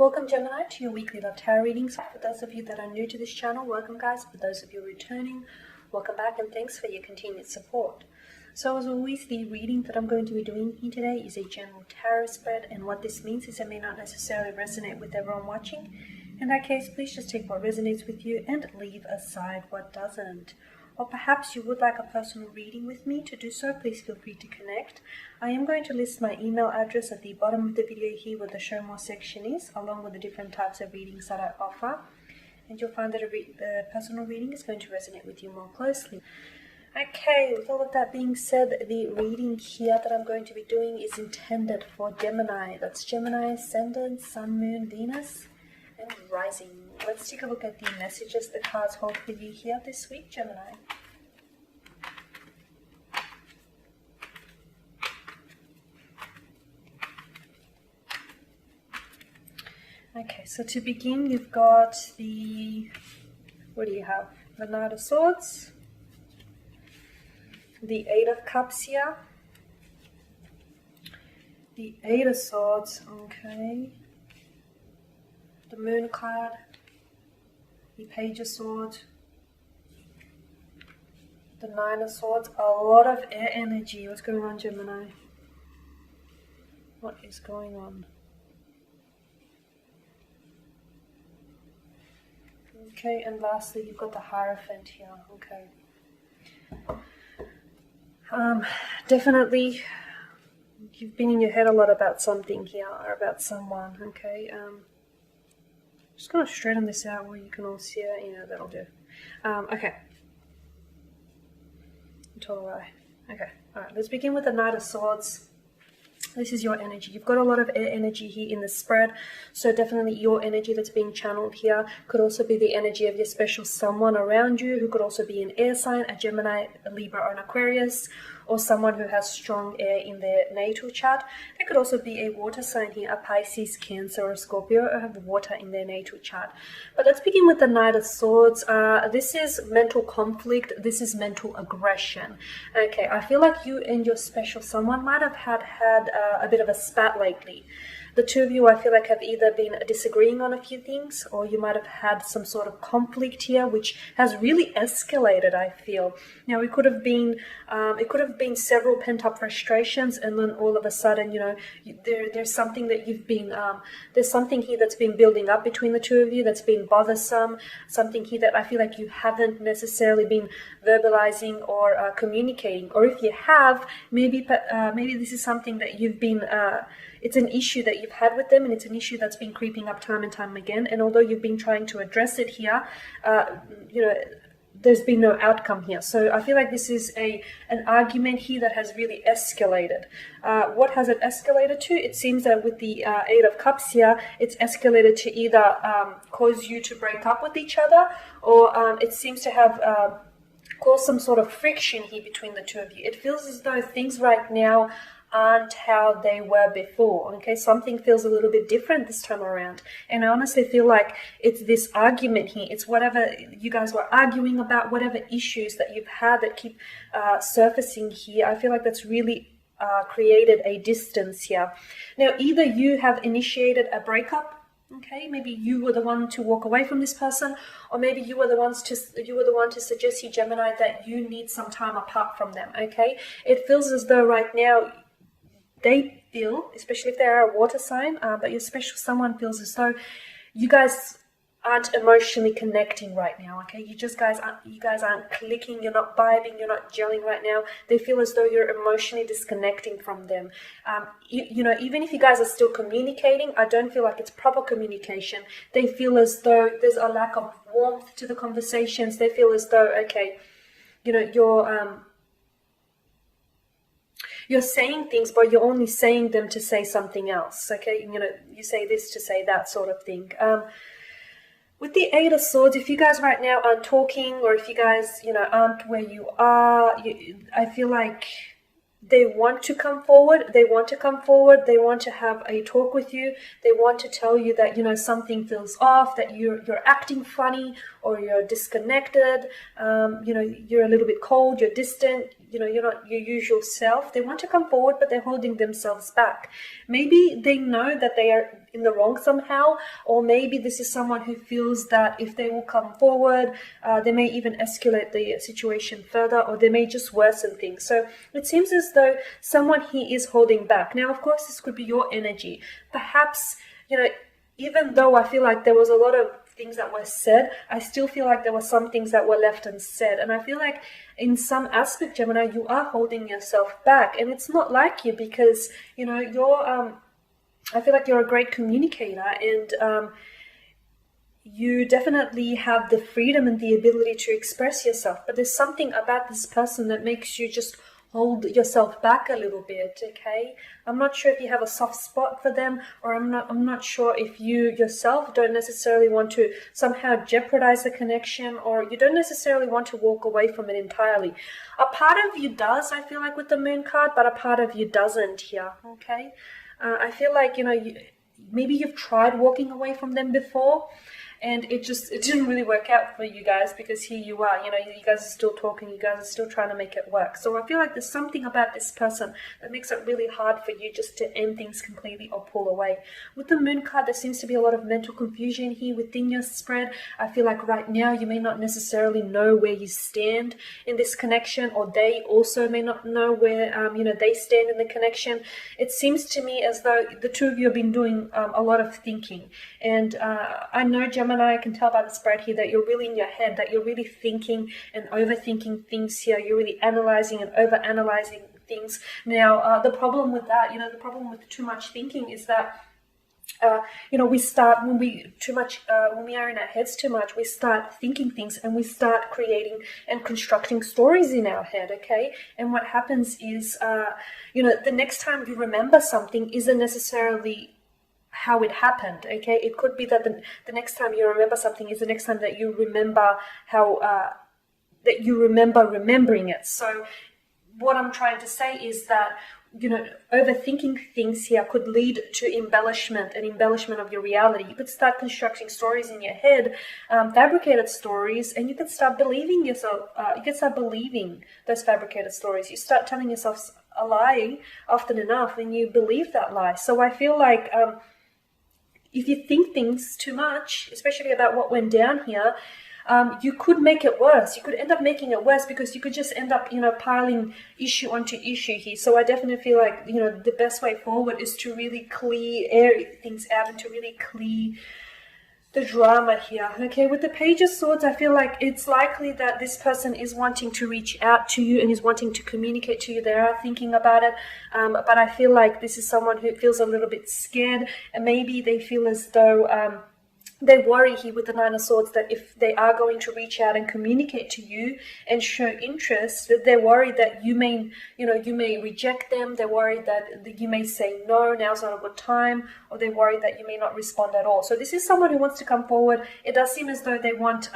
Welcome Gemini to your weekly love tarot readings. For those of you that are new to this channel, welcome guys. For those of you returning, welcome back and thanks for your continued support. So as always, the reading that I'm going to be doing here today is a general tarot spread, and what this means is it may not necessarily resonate with everyone watching. In that case, please just take what resonates with you and leave aside what doesn't. Or perhaps you would like a personal reading with me. To do so, please feel free to connect. I am going to list my email address at the bottom of the video here where the show more section is, along with the different types of readings that I offer. And you'll find that the personal reading is going to resonate with you more closely. Okay, with all of that being said, the reading here that I'm going to be doing is intended for Gemini. That's Gemini, Ascendant, Sun, Moon, Venus, and Rising. Let's take a look at the messages the cards hold for you here this week, Gemini. Okay, so to begin, you've got the, what do you have? The Knight of Swords, the Eight of Cups here, the Eight of Swords, okay, the Moon card, the Page of Swords, the Nine of Swords. A lot of air energy. What's going on, Gemini? What is going on? Okay, and lastly, you've got the Hierophant here. Okay. Definitely, you've been in your head a lot about something here, or about someone. Okay. Just gonna straighten this out where you can all see it. Yeah, that'll do. Okay. Okay. All right. Let's begin with the Knight of Swords. This is your energy. You've got a lot of air energy here in the spread, so definitely your energy that's being channeled here could also be the energy of your special someone around you, who could also be an air sign, a Gemini, a Libra, or an Aquarius, or someone who has strong air in their natal chart. It could also be a water sign here, a Pisces, Cancer, or a Scorpio, or have water in their natal chart. But let's begin with the Knight of Swords. This is mental conflict. This is mental aggression. Okay, I feel like you and your special someone might have had a bit of a spat lately. The two of you, I feel like, have either been disagreeing on a few things, or you might have had some sort of conflict here, which has really escalated, I feel. Now, it could have been several pent-up frustrations, and then all of a sudden, you know, there's something that you've been, there's something here that's been building up between the two of you that's been bothersome, something here that I feel like you haven't necessarily been verbalizing or communicating. Or if you have, maybe this is something that you've been, it's an issue that you've had with them, and it's an issue that's been creeping up time and time again. And although you've been trying to address it here, you know, there's been no outcome here. So I feel like this is an argument here that has really escalated. What has it escalated to? It seems that with the Eight of Cups here, it's escalated to either cause you to break up with each other, or it seems to have caused some sort of friction here between the two of you. It feels as though things right now aren't how they were before. Okay, something feels a little bit different this time around, and I honestly feel like it's this argument here. It's whatever you guys were arguing about, whatever issues that you've had that keep surfacing here. I feel like that's really created a distance here. Now, either you have initiated a breakup. Okay, maybe you were the one to walk away from this person, or maybe you were the one to suggest here, Gemini, that you need some time apart from them. Okay, it feels as though right now they feel, especially if they're a water sign, but your special someone feels as though you guys aren't emotionally connecting right now. Okay, you guys aren't clicking, you're not vibing, you're not gelling right now. They feel as though you're emotionally disconnecting from them. You know, even if you guys are still communicating, I don't feel like it's proper communication. They feel as though there's a lack of warmth to the conversations. They feel as though, okay, you know, you're saying things, but you're only saying them to say something else. Okay, you know, you say this to say that sort of thing. With the Eight of Swords, if you guys right now aren't talking, or if you guys, you know, aren't where you are, I feel like they want to come forward. They want to have a talk with you. They want to tell you that, you know, something feels off, that you're acting funny, or you're disconnected. You know, you're a little bit cold, you're distant, you know, you're not your usual self. They want to come forward, but they're holding themselves back. Maybe they know that they are in the wrong somehow, or maybe this is someone who feels that if they will come forward, they may even escalate the situation further, or they may just worsen things. So it seems as though someone here is holding back. Now, of course, this could be your energy. Perhaps, even though I feel like there was a lot of things that were said, I still feel like there were some things that were left unsaid. And I feel like in some aspect, Gemini, you are holding yourself back. And it's not like you, because, you're, I feel like you're a great communicator, and you definitely have the freedom and the ability to express yourself. But there's something about this person that makes you just hold yourself back a little bit, okay? I'm not sure if you have a soft spot for them, or I'm not sure if you yourself don't necessarily want to somehow jeopardize the connection, or you don't necessarily want to walk away from it entirely. A part of you does, I feel like, with the Moon card, but a part of you doesn't here, okay? I feel like, maybe you've tried walking away from them before, and it didn't really work out for you guys, because here you are, you guys are still talking, you guys are still trying to make it work. So I feel like there's something about this person that makes it really hard for you just to end things completely or pull away. With the Moon card, there seems to be a lot of mental confusion here within your spread. I feel like right now you may not necessarily know where you stand in this connection, or they also may not know where they stand in the connection. It seems to me as though the two of you have been doing a lot of thinking, and I know, Gemini, I can tell by the spread here that you're really in your head, that you're really thinking and overthinking things here. You're really analyzing and overanalyzing things. Now, the problem with that, the problem with too much thinking is that we start, when we are in our heads too much, we start thinking things, and we start creating and constructing stories in our head, okay? And what happens is, the next time you remember something isn't necessarily how it happened, okay? It could be that the next time you remember something is the next time that you remember how, that you remember remembering it. So what I'm trying to say is that, overthinking things here could lead to embellishment of your reality. You could start constructing stories in your head, fabricated stories, and you could start believing yourself, you can start believing those fabricated stories. You start telling yourself a lie often enough, and you believe that lie. So I feel like, if you think things too much, especially about what went down here, you could make it worse. You could end up making it worse, because you could just end up, piling issue onto issue here. So I definitely feel like, the best way forward is to really air things out, and to really clear the drama here. Okay, with the Page of Swords, I feel like it's likely that this person is wanting to reach out to you and is wanting to communicate to you. They are thinking about it, but I feel like this is someone who feels a little bit scared, and maybe they feel as though they worry here with the Nine of Swords that if they are going to reach out and communicate to you and show interest, that they're worried that you may reject them. They're worried that you may say no, now's not a good time, or they're worried that you may not respond at all. So this is someone who wants to come forward. It does seem as though they want,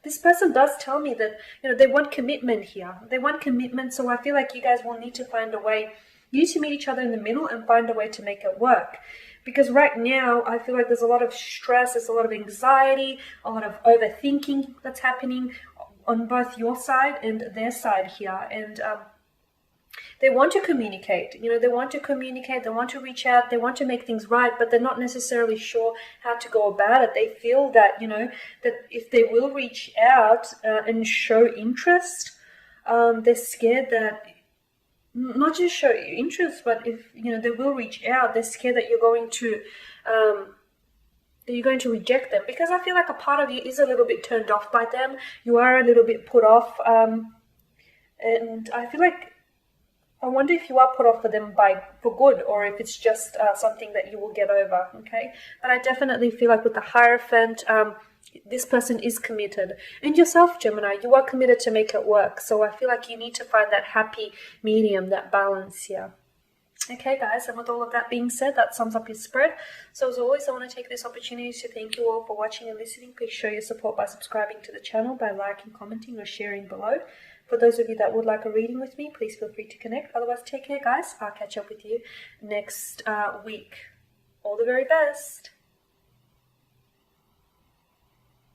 this person does tell me that, they want commitment here. They want commitment, so I feel like you guys will need to find a way, you to meet each other in the middle and find a way to make it work. Because right now, I feel like there's a lot of stress, there's a lot of anxiety, a lot of overthinking that's happening on both your side and their side here. And they want to communicate, they want to communicate, they want to reach out, they want to make things right, but they're not necessarily sure how to go about it. They feel that, that if they will reach out and show interest, they're scared that, not just show interest, but if they will reach out, they're scared that you're going to reject them, because I feel like a part of you is a little bit turned off by them. You are a little bit put off, and I feel like, I wonder if you are put off for them for good, or if it's just something that you will get over. Okay, but I definitely feel like with the Hierophant, this person is committed. And yourself, Gemini, you are committed to make it work. So I feel like you need to find that happy medium, that balance here. Okay, guys, and with all of that being said, that sums up your spread. So as always, I want to take this opportunity to thank you all for watching and listening. Please show your support by subscribing to the channel, by liking, commenting, or sharing below. For those of you that would like a reading with me, please feel free to connect. Otherwise, take care, guys. I'll catch up with you next week. All the very best.